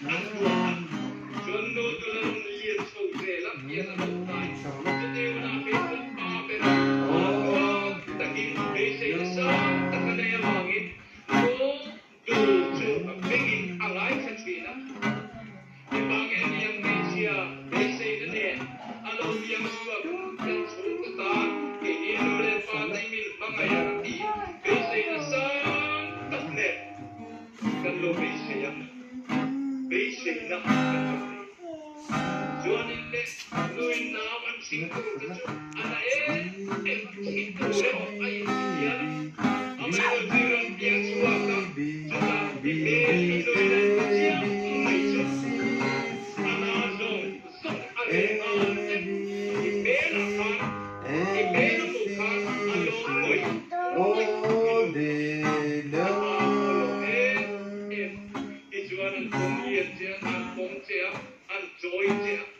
ang buwan. Jono tulang liyan sa urelang yan ang utay. Jadi wala kayo pamera. Taging base sa takanayamangin. So, biging alay sa China. Ibangin niyang Asia, base na din. Alam niyang suwag, yung sukutan, ihinulit patay min mga yarati. Base na sa taknet. Kalau base yan. Base na taknet. Juanin le, luin naman singkong tujo. Ana singkong ay yan. Ang mga jiran yang suwag juga ihinulit siya may suwag.